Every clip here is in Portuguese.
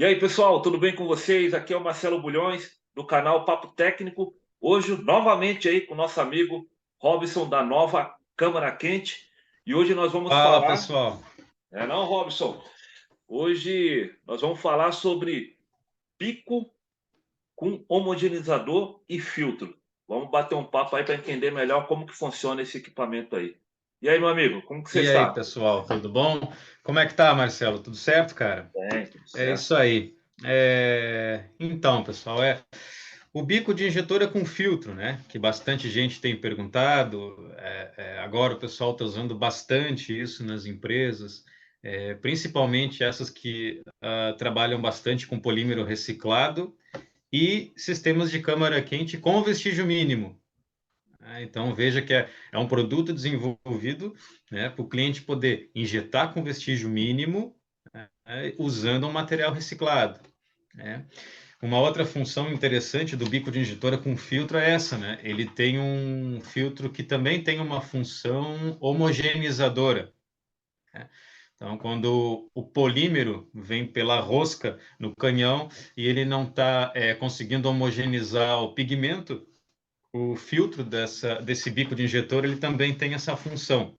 E aí, pessoal, tudo bem com vocês? Aqui é o Marcelo Bulhões, do canal Papo Técnico. Hoje, novamente aí com o nosso amigo Robson, da Nova Câmara Quente. E hoje nós vamos Fala, falar... pessoal. É não, Robson? Hoje nós vamos falar sobre bico com homogeneizador e filtro. Vamos bater um papo aí para entender melhor como que funciona esse equipamento aí. E aí, meu amigo, como que você E aí, está? pessoal, tudo bom? Como é que tá, Marcelo? Tudo certo, cara? Bem, tudo É certo. isso aí. Então, pessoal, o bico de injetor é com filtro, né? Que bastante gente tem perguntado. Agora o pessoal está usando bastante isso nas empresas, principalmente essas que trabalham bastante com polímero reciclado e sistemas de câmara quente com vestígio mínimo. Então, veja que é um produto desenvolvido, né, para o cliente poder injetar com vestígio mínimo, usando um material reciclado, né? Uma outra função interessante do bico de injetora com filtro é essa, né? Ele tem um filtro que também tem uma função homogeneizadora, né? Então, quando o polímero vem pela rosca no canhão e ele não está conseguindo homogeneizar o pigmento, o filtro desse bico de injetor ele também tem essa função.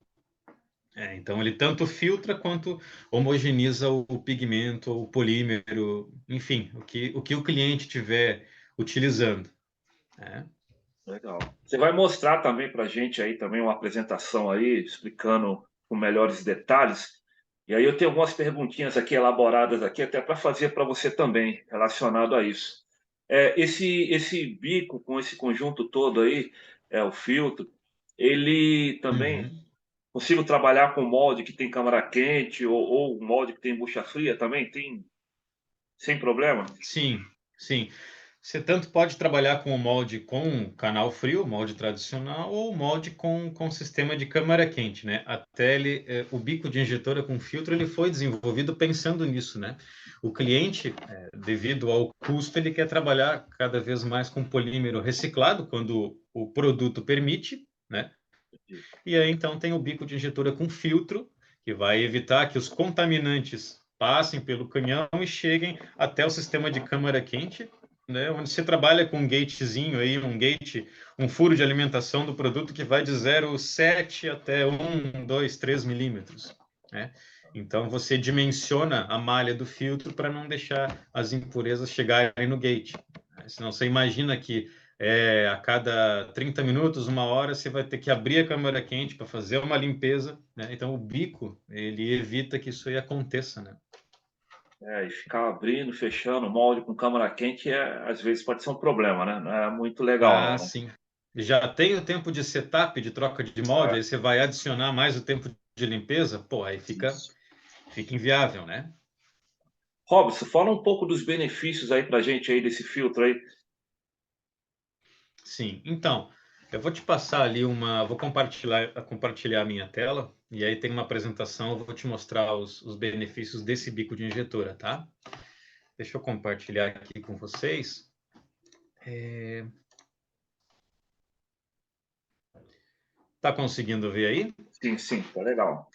Então, ele tanto filtra quanto homogeneiza o pigmento, o polímero, enfim, o que o cliente estiver utilizando, né? Legal. Você vai mostrar também para a gente aí também uma apresentação aí, explicando com melhores detalhes. E aí eu tenho algumas perguntinhas aqui elaboradas aqui, até para fazer para você também, relacionado a isso. Esse bico com esse conjunto todo aí, o filtro, ele também Uhum. consigo trabalhar com molde que tem câmara quente ou molde que tem bucha fria também? Tem sem problema? Sim, sim. Você tanto pode trabalhar com o molde com canal frio, molde tradicional, ou molde com sistema de câmara quente, né? Até o bico de injetora com filtro, ele foi desenvolvido pensando nisso, né? O cliente, devido ao custo, ele quer trabalhar cada vez mais com polímero reciclado, quando o produto permite, né? E aí, então, tem o bico de injetora com filtro, que vai evitar que os contaminantes passem pelo canhão e cheguem até o sistema de câmara quente, né, onde você trabalha com um gatezinho aí, um furo de alimentação do produto que vai de 0,7 até 1, 2, 3 milímetros, né? Então, você dimensiona a malha do filtro para não deixar as impurezas chegarem no gate, né? Senão, você imagina que a cada 30 minutos, uma hora, você vai ter que abrir a câmara quente para fazer uma limpeza, né? Então, o bico, ele evita que isso aí aconteça, né? E ficar abrindo, fechando molde com câmara quente, às vezes pode ser um problema, né? Não é muito legal, Ah, não, né? sim. Já tem o tempo de setup, de troca de molde, aí É, você vai adicionar mais o tempo de limpeza, pô, aí isso. fica inviável, né? Robson, fala um pouco dos benefícios aí pra gente aí desse filtro aí. Sim. Então, eu vou te passar ali vou compartilhar a minha tela, e aí tem uma apresentação, eu vou te mostrar os benefícios desse bico de injetora, tá? Deixa eu compartilhar aqui com vocês. Tá conseguindo ver aí? Sim, sim, tá legal.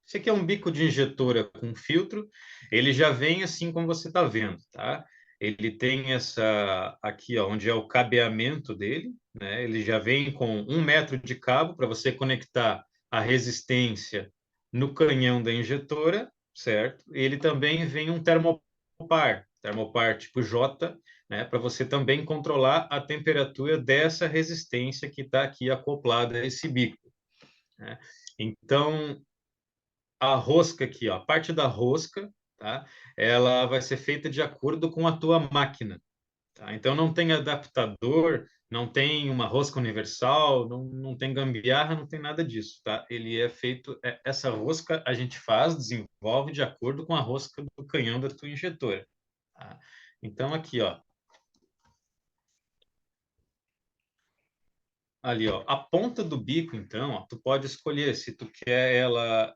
Esse aqui é um bico de injetora com filtro. Ele já vem assim como você está vendo, tá? Ele tem essa aqui, ó, onde é o cabeamento dele, né? Ele já vem com 1 metro de cabo para você conectar a resistência no canhão da injetora, certo? Ele também vem um termopar tipo J, né? Para você também controlar a temperatura dessa resistência que está aqui acoplada a esse bico, né? Então, a rosca aqui, ó, a parte da rosca, tá? Ela vai ser feita de acordo com a tua máquina, tá? Então não tem adaptador, não tem uma rosca universal, não tem gambiarra, não tem nada disso, tá? Ele é feito, essa rosca a gente desenvolve de acordo com a rosca do canhão da tua injetora, tá? Então aqui, ó, ali, ó, a ponta do bico, então, ó, tu pode escolher se tu quer ela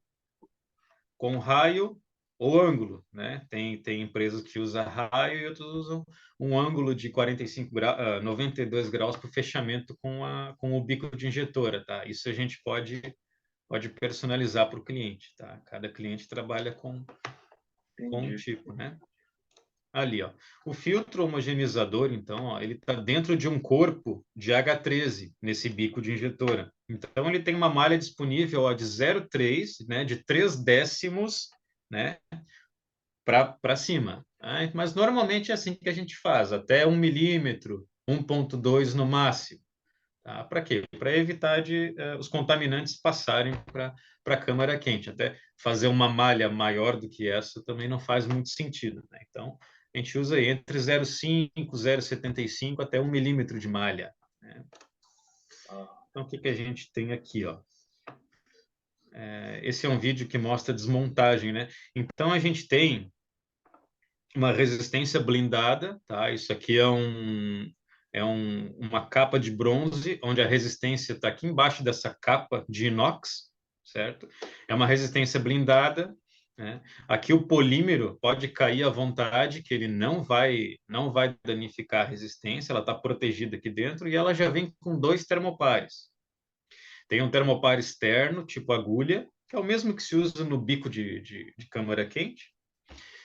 com raio ou ângulo, né? Tem empresas que usam raio e outras usam um ângulo de 45 graus, 92 graus para o fechamento com o bico de injetora, tá? Isso a gente pode personalizar para o cliente, tá? Cada cliente trabalha com um Entendi. tipo, né? Ali, ó. O filtro homogeneizador, então, ó, ele está dentro de um corpo de H13, nesse bico de injetora. Então, ele tem uma malha disponível ó, de 0,3, né, de 3 décimos, né, para cima. Né? Mas, normalmente, é assim que a gente faz, até 1 milímetro, 1,2 no máximo. Tá? Para quê? Para evitar os contaminantes passarem para a câmara quente. Até fazer uma malha maior do que essa também não faz muito sentido. Né? Então, a gente usa aí entre 0,5, 0,75 até 1 milímetro de malha. Né? Então, o que, que a gente tem aqui? Ó? Esse é um vídeo que mostra a desmontagem. Né? Então, a gente tem uma resistência blindada, tá? Isso aqui uma capa de bronze, onde a resistência está aqui embaixo dessa capa de inox, certo? É uma resistência blindada, né? Aqui o polímero pode cair à vontade, que ele não vai danificar a resistência, ela está protegida aqui dentro, e ela já vem com 2 termopares. Tem um termopar externo, tipo agulha, que é o mesmo que se usa no bico de câmara quente,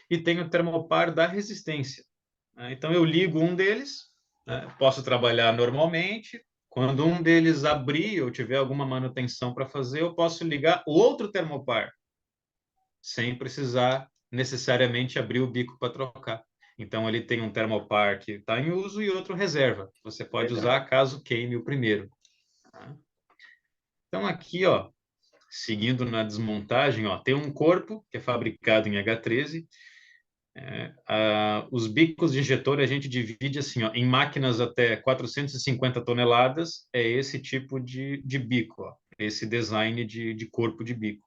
e tem o termopar da resistência. Então, eu ligo um deles, né, posso trabalhar normalmente. Quando um deles abrir ou tiver alguma manutenção para fazer, eu posso ligar o outro termopar, sem precisar necessariamente abrir o bico para trocar. Então, ele tem um termopar que está em uso e outro reserva, que você pode usar caso queime o primeiro. Tá? Então, aqui, ó, seguindo na desmontagem, ó, tem um corpo que é fabricado em H13. Os bicos de injetor a gente divide assim, ó, em máquinas até 450 toneladas, é esse tipo de bico, ó, esse design de corpo de bico.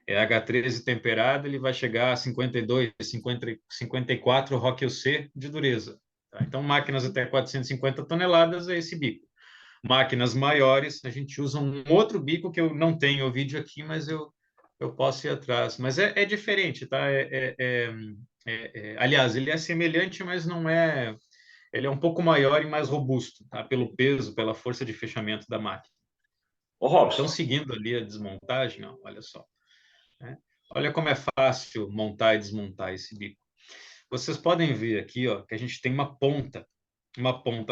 É H13 temperado, ele vai chegar a 52, 54 Rockwell C de dureza. Tá? Então, máquinas até 450 toneladas é esse bico. Máquinas maiores, a gente usa um outro bico que eu não tenho o vídeo aqui, mas eu posso ir atrás. Mas é diferente, tá? Aliás, ele é semelhante, mas não é. Ele é um pouco maior e mais robusto, tá? Pelo peso, pela força de fechamento da máquina. Ô, Então, Robson, seguindo ali a desmontagem, ó, olha só. Né? Olha como é fácil montar e desmontar esse bico. Vocês podem ver aqui, ó, que a gente tem uma ponta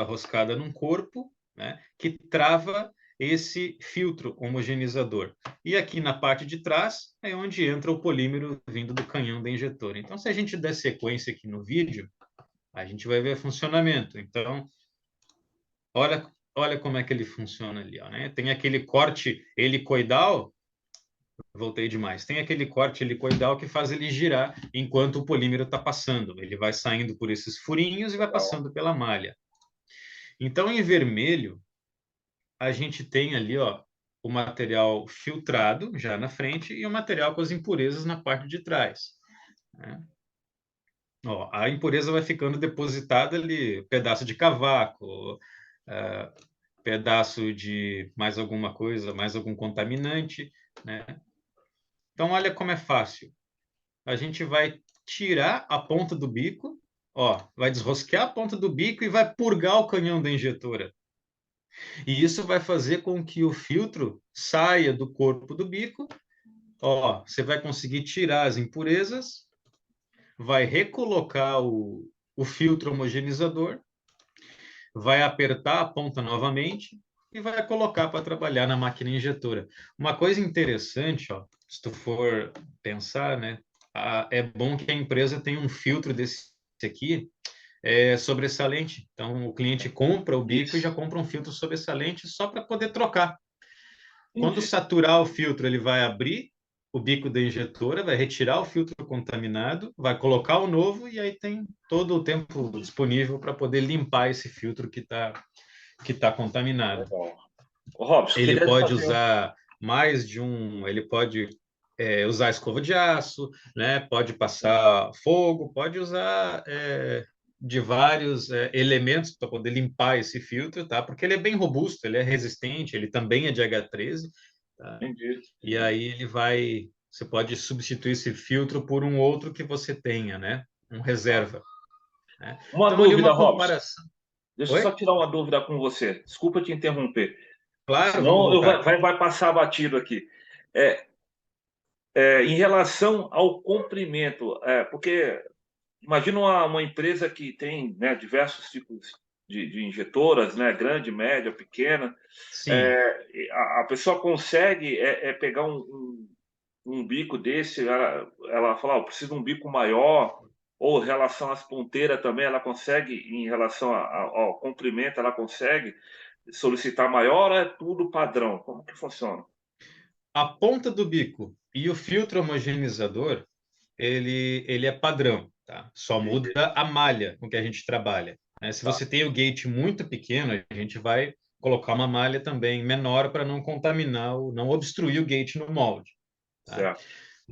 roscada num corpo, né, que trava esse filtro homogeneizador. E aqui na parte de trás é onde entra o polímero vindo do canhão da injetora. Então, se a gente der sequência aqui no vídeo, a gente vai ver funcionamento. Então, olha como é que ele funciona ali, ó, né? Tem aquele corte helicoidal, voltei demais. Tem aquele corte helicoidal que faz ele girar enquanto o polímero está passando. Ele vai saindo por esses furinhos e vai legal. passando pela malha. Então, em vermelho, a gente tem ali, ó, o material filtrado já na frente e o material com as impurezas na parte de trás. Né? Ó, a impureza vai ficando depositada ali, pedaço de cavaco, pedaço de mais alguma coisa, mais algum contaminante, né? Então, olha como é fácil. A gente vai tirar a ponta do bico, ó, vai desrosquear a ponta do bico e vai purgar o canhão da injetora. E isso vai fazer com que o filtro saia do corpo do bico. Ó, você vai conseguir tirar as impurezas, vai recolocar o filtro homogeneizador, vai apertar a ponta novamente e vai colocar para trabalhar na máquina injetora. Uma coisa interessante, ó, se tu for pensar, né, é bom que a empresa tenha um filtro desse aqui sobressalente. Então, o cliente compra o bico e já Isso, compra um filtro sobressalente só para poder trocar. Quando entendi. saturar o filtro, ele vai abrir o bico da injetora, vai retirar o filtro contaminado, vai colocar o novo e aí tem todo o tempo disponível para poder limpar esse filtro que tá contaminado. Legal. Ô, Robson, Ele queria pode fazer. usar mais de um, ele pode usar escova de aço, né? Pode passar fogo, pode usar de vários elementos para poder limpar esse filtro, tá? Porque ele é bem robusto, ele é resistente, ele também é de H13, tá? Entendi, E entendi. aí você pode substituir esse filtro por um outro que você tenha, né? Um Tá. reserva, né? Uma Então ali dúvida, uma Robson. comparação. Deixa eu só Oi? tirar uma dúvida com você. Desculpa te interromper. Claro, vamos Senão voltar. vai passar batido aqui. Em relação ao comprimento, porque imagina uma empresa que tem, né, diversos tipos de injetoras, né, grande, média, pequena. Sim. A pessoa consegue pegar um bico desse, ela fala, eu preciso de um bico maior, ou em relação às ponteiras também, ela consegue, em relação ao comprimento, ela consegue solicitar maior, ou é tudo padrão? Como que funciona? A ponta do bico e o filtro homogeneizador, ele é padrão, tá? Só muda Entendi. a malha com que a gente trabalha, né? Se Tá, você tem o gate muito pequeno, a gente vai colocar uma malha também menor para não contaminar, não obstruir o gate no molde, tá? certo.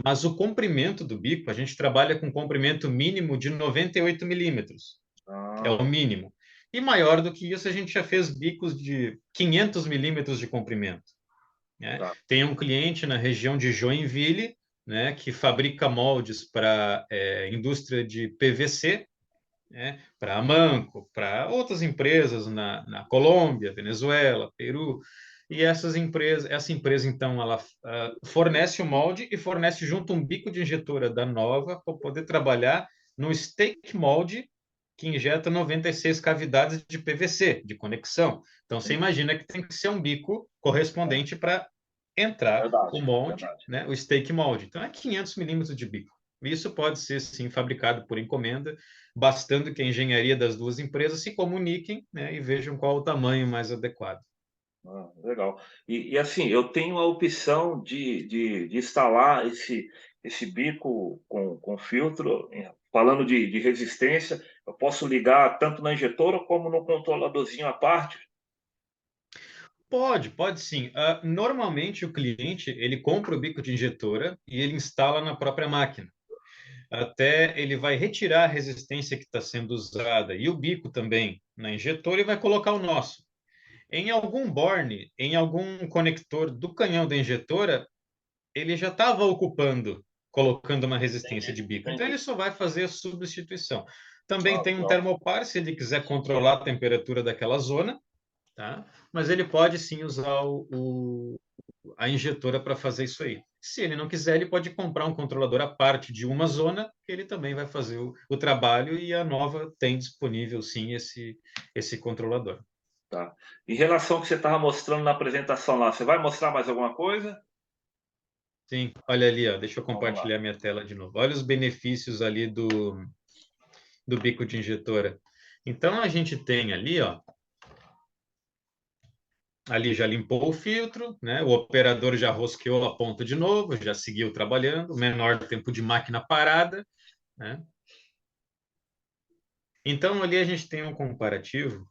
Mas o comprimento do bico, a gente trabalha com comprimento mínimo de 98 milímetros, é o Ah, mínimo. E maior do que isso, a gente já fez bicos de 500 milímetros de comprimento, né? tá. Tem um cliente na região de Joinville, né, que fabrica moldes para indústria de PVC, né, para Amanco, para outras empresas na Colômbia, Venezuela, Peru. E essa empresa, então, ela fornece o molde e fornece junto um bico de injetora da Nova para poder trabalhar no stake molde que injeta 96 cavidades de PVC, de conexão. Então, você Entendi. imagina que tem que ser um bico É, correspondente para é entrar o verdade, é molde, verdade. né, o stake molde. Então, é 500 milímetros de bico. Isso pode ser, sim, fabricado por encomenda, bastando que a engenharia das duas empresas se comuniquem, né, e vejam qual o tamanho mais adequado. Ah, legal. Assim, eu tenho a opção de instalar esse bico com filtro, falando de resistência, eu posso ligar tanto na injetora como no controladorzinho à parte. Pode sim. Normalmente o cliente ele compra o bico de injetora e ele instala na própria máquina. Até ele vai retirar a resistência que está sendo usada e o bico também na injetora e vai colocar o nosso. Em algum borne, em algum conector do canhão da injetora, ele já estava ocupando, colocando uma resistência Entendi, de bico. Então entendi. ele só vai fazer a substituição. Também Ah, tem um legal. termopar, se ele quiser controlar a temperatura daquela zona, tá? Mas ele pode sim usar a injetora para fazer isso aí. Se ele não quiser, ele pode comprar um controlador à parte de uma zona, que ele também vai fazer o trabalho e a Nova tem disponível sim esse controlador. Tá. Em relação ao que você estava mostrando na apresentação lá, você vai mostrar mais alguma coisa? Sim, olha ali, ó, deixa eu Vamos lá. compartilhar minha tela de novo. Olha os benefícios ali do bico de injetora. Então a gente tem ali, ó, ali já limpou o filtro, né? O operador já rosqueou a ponta de novo, já seguiu trabalhando, menor tempo de máquina parada, né? Então ali a gente tem um comparativo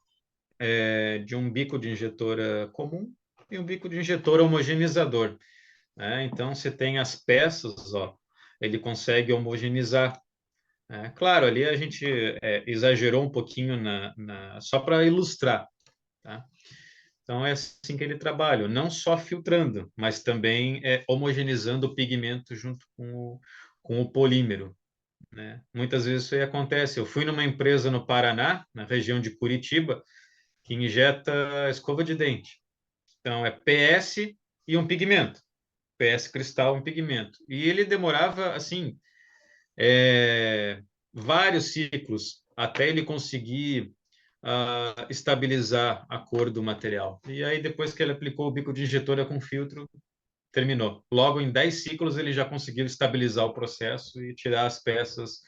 de um bico de injetora comum e um bico de injetora homogeneizador, né? Então você tem as peças, ó, ele consegue homogeneizar. Claro, ali a gente exagerou um pouquinho só para ilustrar, tá? Então, é assim que ele trabalha, não só filtrando, mas também homogeneizando o pigmento junto com o polímero, né? Muitas vezes isso aí acontece. Eu fui numa empresa no Paraná, na região de Curitiba, que injeta escova de dente. Então, é PS e um pigmento. PS cristal, um pigmento. E ele demorava, assim, vários ciclos até ele conseguir estabilizar a cor do material. E aí, depois que ele aplicou o bico de injetora com filtro, terminou. Logo em 10 ciclos, ele já conseguiu estabilizar o processo e tirar as peças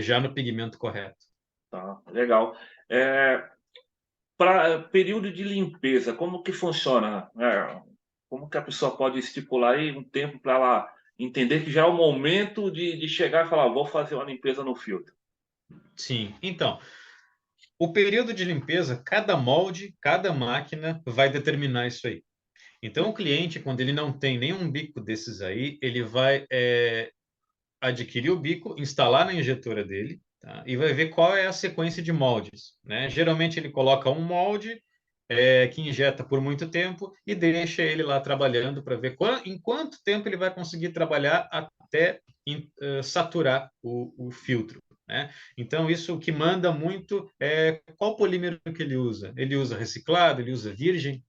já no pigmento correto. Tá, legal. Para período de limpeza, como que funciona? Como que a pessoa pode estipular aí um tempo para ela entender que já é o momento de chegar e falar, vou fazer uma limpeza no filtro? Sim, então, o período de limpeza, cada molde, cada máquina vai determinar isso aí. Então, o cliente, quando ele não tem nenhum bico desses aí, ele vai adquirir o bico, instalar na injetora dele, tá? E vai ver qual é a sequência de moldes, né? Geralmente ele coloca um molde que injeta por muito tempo e deixa ele lá trabalhando para ver em quanto tempo ele vai conseguir trabalhar até saturar o filtro. Né? Então, isso que manda muito é qual polímero que ele usa. Ele usa reciclado, ele usa virgem,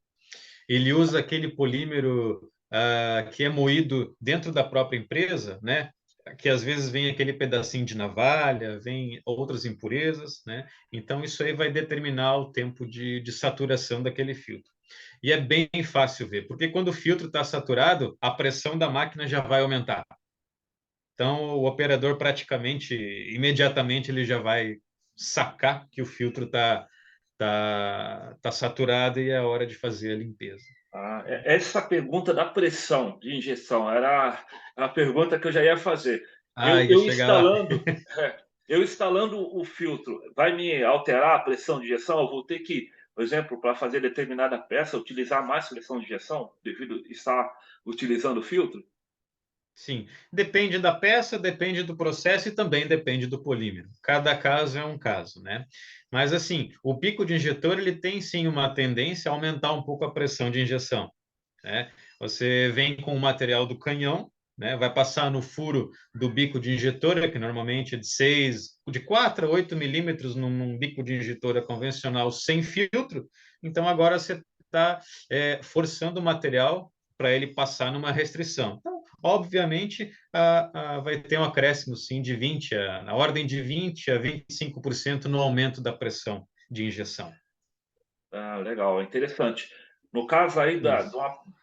ele usa aquele polímero que é moído dentro da própria empresa, né? que às vezes vem aquele pedacinho de navalha, vem outras impurezas, né? Então, isso aí vai determinar o tempo de saturação daquele filtro. E é bem fácil ver, porque quando o filtro está saturado, a pressão da máquina já vai aumentar. Então, o operador praticamente, imediatamente, ele já vai sacar que o filtro tá saturado e é hora de fazer a limpeza. Essa pergunta da pressão de injeção era a pergunta que eu já ia fazer. Ah, ia Eu chegar lá. instalando, eu instalando o filtro, vai me alterar a pressão de injeção? Eu vou ter que, por exemplo, para fazer determinada peça, utilizar mais pressão de injeção, devido a estar utilizando o filtro? Sim, depende da peça, depende do processo e também depende do polímero. Cada caso é um caso, né? Mas assim, o bico de injetor ele tem sim uma tendência a aumentar um pouco a pressão de injeção, né? Você vem com o material do canhão, né? Vai passar no furo do bico de injetora, que normalmente é de 4 a 8 milímetros num bico de injetora convencional sem filtro. Então agora você está forçando o material para ele passar numa restrição. Então, obviamente, vai ter um acréscimo, sim, na ordem de 20 a 25% no aumento da pressão de injeção. Ah, legal, interessante. No caso aí Isso.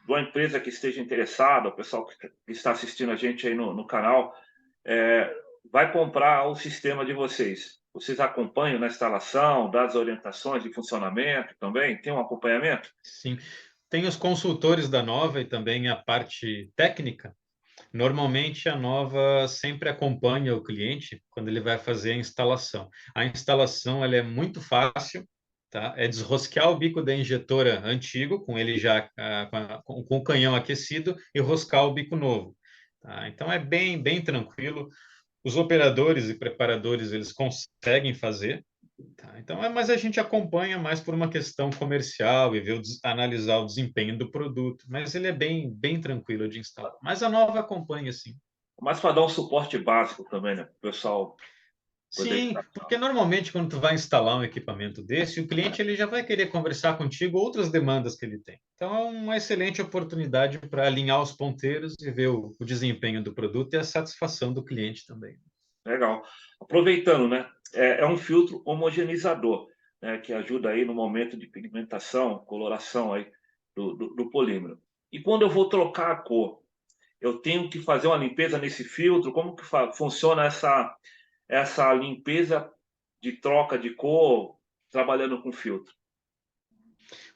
de uma empresa que esteja interessada, o pessoal que está assistindo a gente aí no canal, é, vai comprar o sistema de vocês. Vocês acompanham na instalação, dão as orientações de funcionamento também? Tem um acompanhamento? Sim. Tem os consultores da Nova e também a parte técnica. Normalmente, a Nova sempre acompanha o cliente quando ele vai fazer a instalação. A instalação ela é muito fácil, tá? É desrosquear o bico da injetora antigo, com ele já com o canhão aquecido, e roscar o bico novo. Tá? Então, é bem tranquilo. Os operadores e preparadores eles conseguem fazer. Tá, então, mas a gente acompanha mais por uma questão comercial e ver analisar o desempenho do produto, mas ele é bem tranquilo de instalar. Mas a nova acompanha, sim. Mas para dar um suporte básico também, né? Para o pessoal poder Sim, estar. porque normalmente quando tu vai instalar um equipamento desse, o cliente ele já vai querer conversar contigo outras demandas que ele tem. Então é uma excelente oportunidade para alinhar os ponteiros e ver o desempenho do produto e a satisfação do cliente também. Legal. Aproveitando, né? É um filtro homogeneizador, né? Que ajuda aí no momento de pigmentação, coloração aí do polímero. E quando eu vou trocar a cor, eu tenho que fazer uma limpeza nesse filtro? Como que funciona essa limpeza de troca de cor trabalhando com filtro?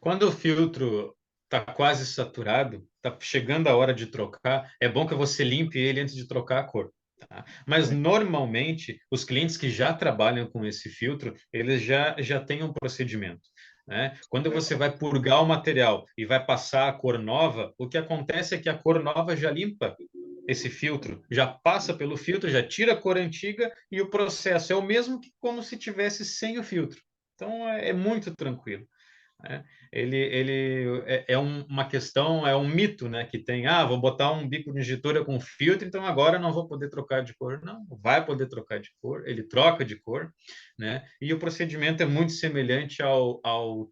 Quando o filtro está quase saturado, está chegando a hora de trocar, é bom que você limpe ele antes de trocar a cor. Tá? Mas normalmente os clientes que já trabalham com esse filtro, eles já têm um procedimento. Né? Quando você vai purgar o material e vai passar a cor nova, o que acontece é que a cor nova já limpa esse filtro, já passa pelo filtro, já tira a cor antiga e o processo é o mesmo que como se tivesse sem o filtro. Então é muito tranquilo. Né? Ele uma questão, é um mito, né? Que tem, vou botar um bico de injetora com filtro, então agora não vou poder trocar de cor. Não, vai poder trocar de cor, ele troca de cor, né? E o procedimento é muito semelhante ao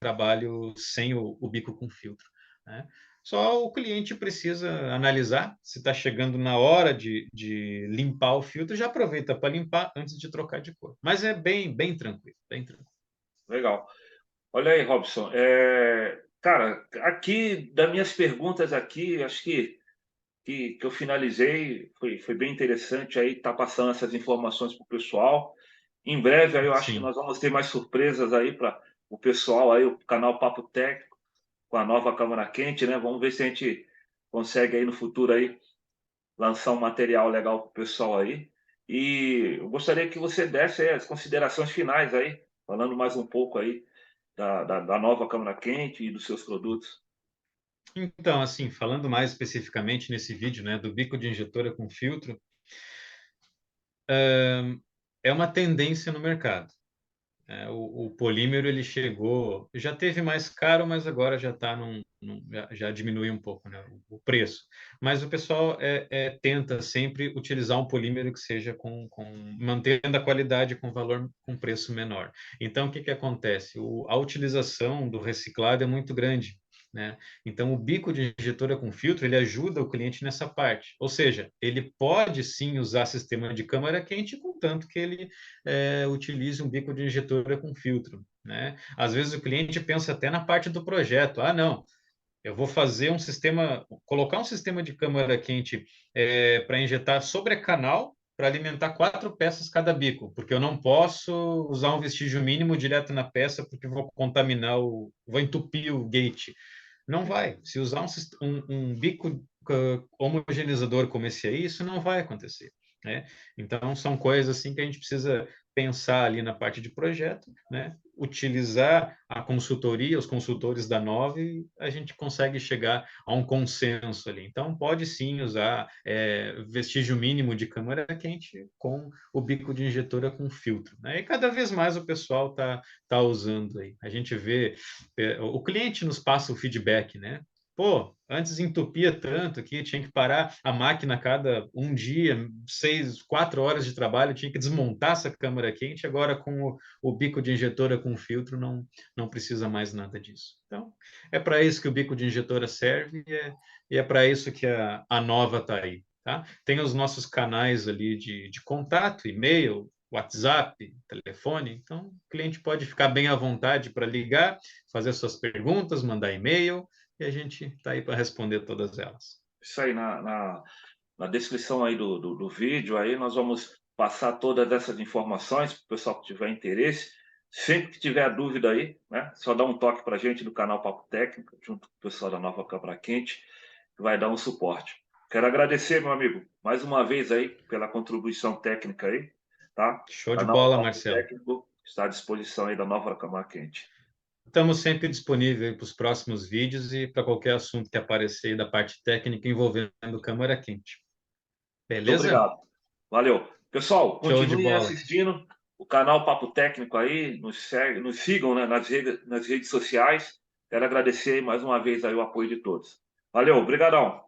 trabalho sem o bico com filtro, né? Só o cliente precisa analisar se está chegando na hora de limpar o filtro, já aproveita para limpar antes de trocar de cor. Mas é bem tranquilo, bem tranquilo. Legal. Olha aí, Robson. Cara, aqui, das minhas perguntas aqui, acho que eu finalizei, foi bem interessante aí estar passando essas informações para o pessoal. Em breve, aí eu acho que Sim. nós vamos ter mais surpresas aí para o pessoal aí, o canal Papo Técnico, com a nova câmara quente, né? Vamos ver se a gente consegue aí no futuro aí lançar um material legal para o pessoal aí. E eu gostaria que você desse aí as considerações finais aí, falando mais um pouco aí da nova câmara quente e dos seus produtos. Então, assim, falando mais especificamente nesse vídeo, né, do bico de injetora com filtro, é uma tendência no mercado. O polímero ele chegou, já teve mais caro, mas agora já está já diminuiu um pouco, né, o preço. Mas o pessoal tenta sempre utilizar um polímero que seja mantendo a qualidade com valor com preço menor. Então, o que acontece? A utilização do reciclado é muito grande. né? Então, o bico de injetora com filtro, ele ajuda o cliente nessa parte. Ou seja, ele pode sim usar sistema de câmara quente, contanto que ele utilize um bico de injetora com filtro, né? Às vezes o cliente pensa até na parte do projeto. Ah, não, eu vou fazer um sistema, colocar um sistema de câmara quente para injetar sobre canal para alimentar 4 peças cada bico, porque eu não posso usar um vestígio mínimo direto na peça, porque vou contaminar vou entupir o gate. Não vai. Se usar um bico homogeneizador como esse aí, isso não vai acontecer, né? Então, são coisas assim que a gente precisa pensar ali na parte de projeto, né? Utilizar a consultoria, os consultores da Nove, a gente consegue chegar a um consenso ali. Então, pode sim usar vestígio mínimo de câmara quente com o bico de injetora com filtro, né? E cada vez mais o pessoal tá usando aí. A gente vê, o cliente nos passa o feedback, né? Pô, antes entupia tanto que tinha que parar a máquina a cada um dia, 4 horas de trabalho, tinha que desmontar essa câmara quente. Agora, com o bico de injetora com filtro, não precisa mais nada disso. Então, é para isso que o bico de injetora serve e é para isso que a Nova está aí. Tá? Tem os nossos canais ali de contato, e-mail, WhatsApp, telefone. Então, o cliente pode ficar bem à vontade para ligar, fazer suas perguntas, mandar e-mail, e a gente está aí para responder todas elas. Isso aí, na descrição aí do vídeo, aí nós vamos passar todas essas informações para o pessoal que tiver interesse. Sempre que tiver dúvida aí, né, só dá um toque para a gente no canal Papo Técnico, junto com o pessoal da Nova Câmara Quente, que vai dar um suporte. Quero agradecer, meu amigo, mais uma vez aí, pela contribuição técnica aí, tá? Show O de canal bola, Papo Marcelo. Técnico está à disposição aí da Nova Câmara Quente. Estamos sempre disponíveis para os próximos vídeos e para qualquer assunto que aparecer aí da parte técnica envolvendo câmara quente. Muito Beleza? obrigado. Valeu. Pessoal, Show de continuem bola. assistindo o canal Papo Técnico aí, nos sigam, né, nas redes sociais. Quero agradecer mais uma vez aí o apoio de todos. Valeu, obrigadão.